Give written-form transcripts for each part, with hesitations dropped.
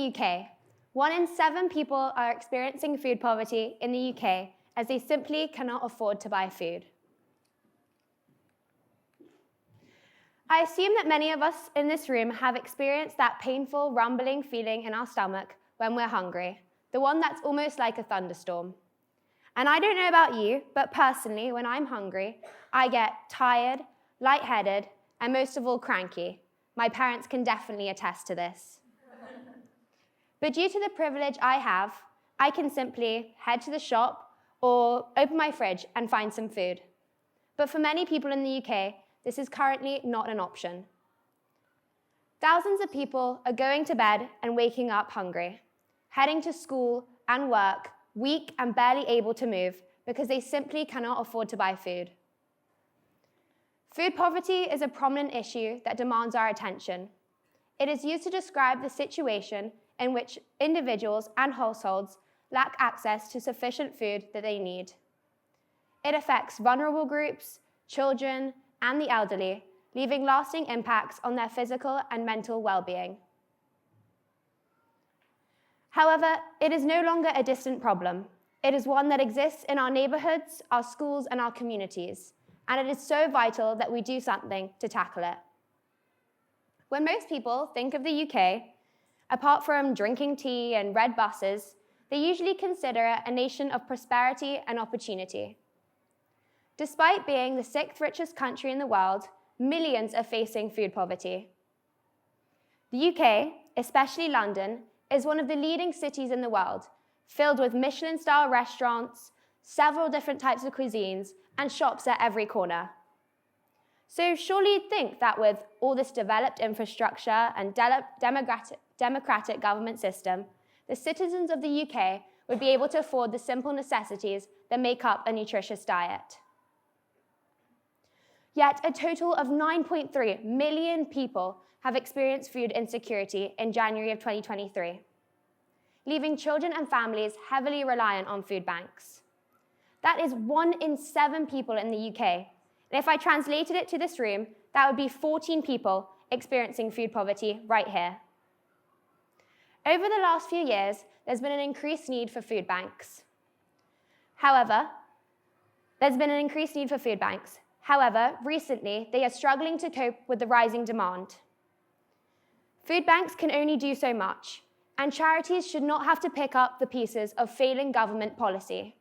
UK. 1 in 7 people are experiencing food poverty in the UK as they simply cannot afford to buy food. I assume that many of us in this room have experienced that painful, rumbling feeling in our stomach when we're hungry, the one that's almost like a thunderstorm. And I don't know about you, but personally, when I'm hungry, I get tired, lightheaded, and most of all, cranky. My parents can definitely attest to this. But due to the privilege I have, I can simply head to the shop or open my fridge and find some food. But for many people in the UK, this is currently not an option. Thousands of people are going to bed and waking up hungry, heading to school and work, weak and barely able to move because they simply cannot afford to buy food. Food poverty is a prominent issue that demands our attention. It is used to describe the situation in which individuals and households lack access to sufficient food that they need. It affects vulnerable groups, children, and the elderly, leaving lasting impacts on their physical and mental well-being. However, it is no longer a distant problem. It is one that exists in our neighborhoods, our schools, and our communities, and it is so vital that we do something to tackle it. When most people think of the UK, apart from drinking tea and red buses, they usually consider it a nation of prosperity and opportunity. Despite being the 6th richest country in the world, millions are facing food poverty. The UK, especially London, is one of the leading cities in the world, filled with Michelin-style restaurants, several different types of cuisines, and shops at every corner. So surely you'd think that with all this developed infrastructure and democratic government system, the citizens of the UK would be able to afford the simple necessities that make up a nutritious diet. Yet a total of 9.3 million people have experienced food insecurity in January of 2023, leaving children and families heavily reliant on food banks. That is 1 in 7 people in the UK. And if I translated it to this room, that would be 14 people experiencing food poverty right here. Over the last few years, there's been an increased need for food banks. However, recently, they are struggling to cope with the rising demand. Food banks can only do so much, and charities should not have to pick up the pieces of failing government policy.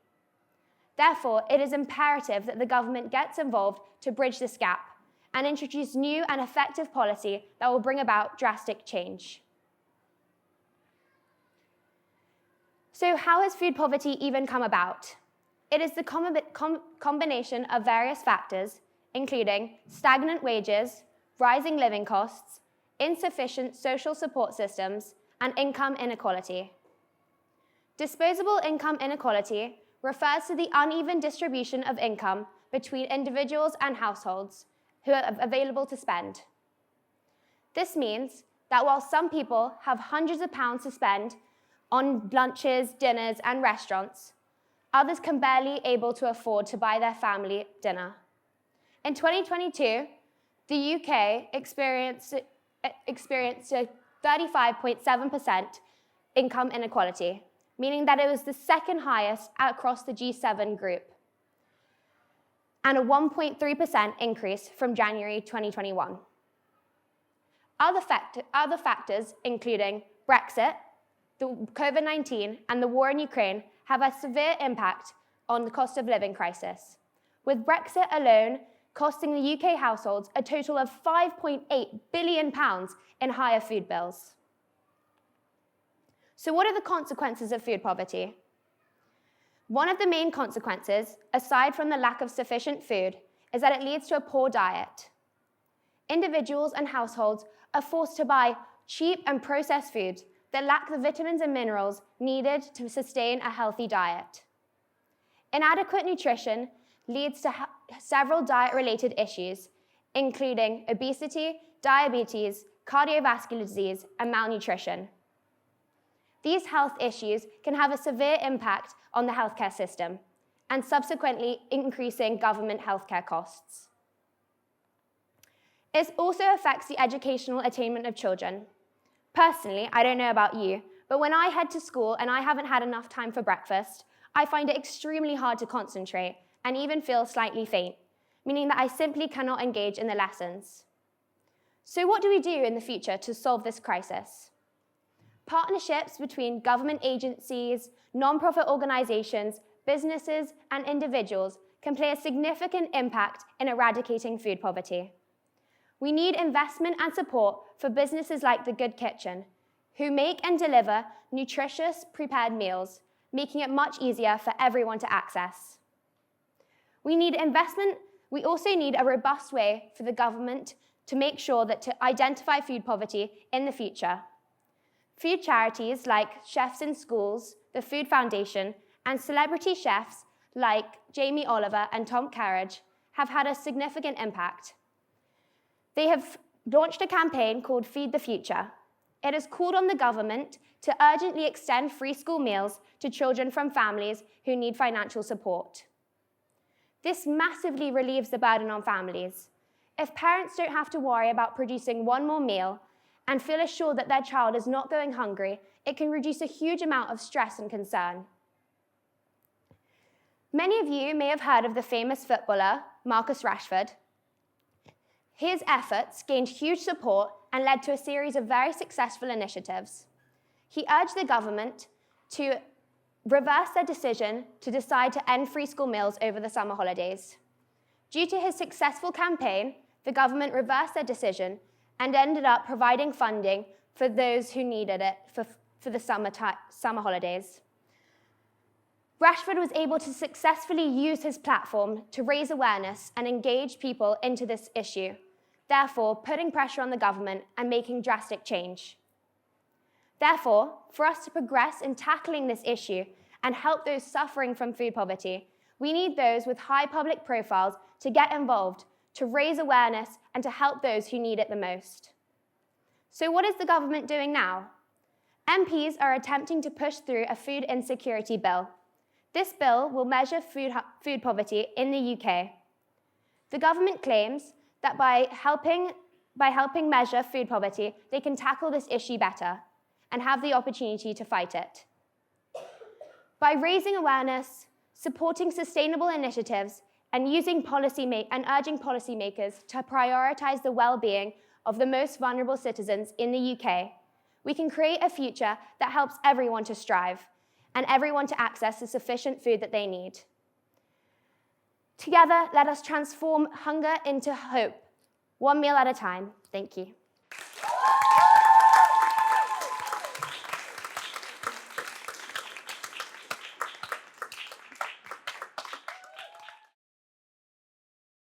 Therefore, it is imperative that the government gets involved to bridge this gap and introduce new and effective policy that will bring about drastic change. So how has food poverty even come about? It is the combination of various factors, including stagnant wages, rising living costs, insufficient social support systems, and income inequality. Disposable income inequality refers to the uneven distribution of income between individuals and households who are available to spend. This means that while some people have hundreds of pounds to spend on lunches, dinners, and restaurants, others can barely able to afford to buy their family dinner. In 2022, the UK experienced a 35.7% income inequality, meaning that it was the second highest across the G7 group, and a 1.3% increase from January 2021. Other factors, including Brexit, the COVID-19, and the war in Ukraine, have a severe impact on the cost of living crisis, with Brexit alone costing the UK households a total of £5.8 billion in higher food bills. So what are the consequences of food poverty? One of the main consequences, aside from the lack of sufficient food, is that it leads to a poor diet. Individuals and households are forced to buy cheap and processed foods that lack the vitamins and minerals needed to sustain a healthy diet. Inadequate nutrition leads to several diet-related issues, including obesity, diabetes, cardiovascular disease, and malnutrition. These health issues can have a severe impact on the healthcare system and subsequently increasing government healthcare costs. It also affects the educational attainment of children. Personally, I don't know about you, but when I head to school and I haven't had enough time for breakfast, I find it extremely hard to concentrate and even feel slightly faint, meaning that I simply cannot engage in the lessons. So what do we do in the future to solve this crisis? Partnerships between government agencies, non-profit organizations, businesses, and individuals can play a significant impact in eradicating food poverty. We need investment and support for businesses like the Good Kitchen, who make and deliver nutritious, prepared meals, making it much easier for everyone to access. We need investment. We also need a robust way for the government to make sure that to identify food poverty in the future. Food charities like Chefs in Schools, the Food Foundation, and celebrity chefs like Jamie Oliver and Tom Carriage have had a significant impact. They have launched a campaign called Feed the Future. It has called on the government to urgently extend free school meals to children from families who need financial support. This massively relieves the burden on families. If parents don't have to worry about producing one more meal and feel assured that their child is not going hungry, it can reduce a huge amount of stress and concern. Many of you may have heard of the famous footballer, Marcus Rashford. His efforts gained huge support and led to a series of very successful initiatives. He urged the government to reverse their decision to decide to end free school meals over the summer holidays. Due to his successful campaign, the government reversed their decision and ended up providing funding for those who needed it for the summer holidays. Rashford was able to successfully use his platform to raise awareness and engage people into this issue, therefore putting pressure on the government and making drastic change. Therefore, for us to progress in tackling this issue and help those suffering from food poverty, we need those with high public profiles to get involved, to raise awareness, and to help those who need it the most. So what is the government doing now? MPs are attempting to push through a food insecurity bill. This bill will measure food poverty in the UK. The government claims that by helping measure food poverty, they can tackle this issue better and have the opportunity to fight it. By raising awareness, supporting sustainable initiatives, and urging policymakers to prioritize the well-being of the most vulnerable citizens in the UK, we can create a future that helps everyone to strive and everyone to access the sufficient food that they need. Together, let us transform hunger into hope, one meal at a time. Thank you.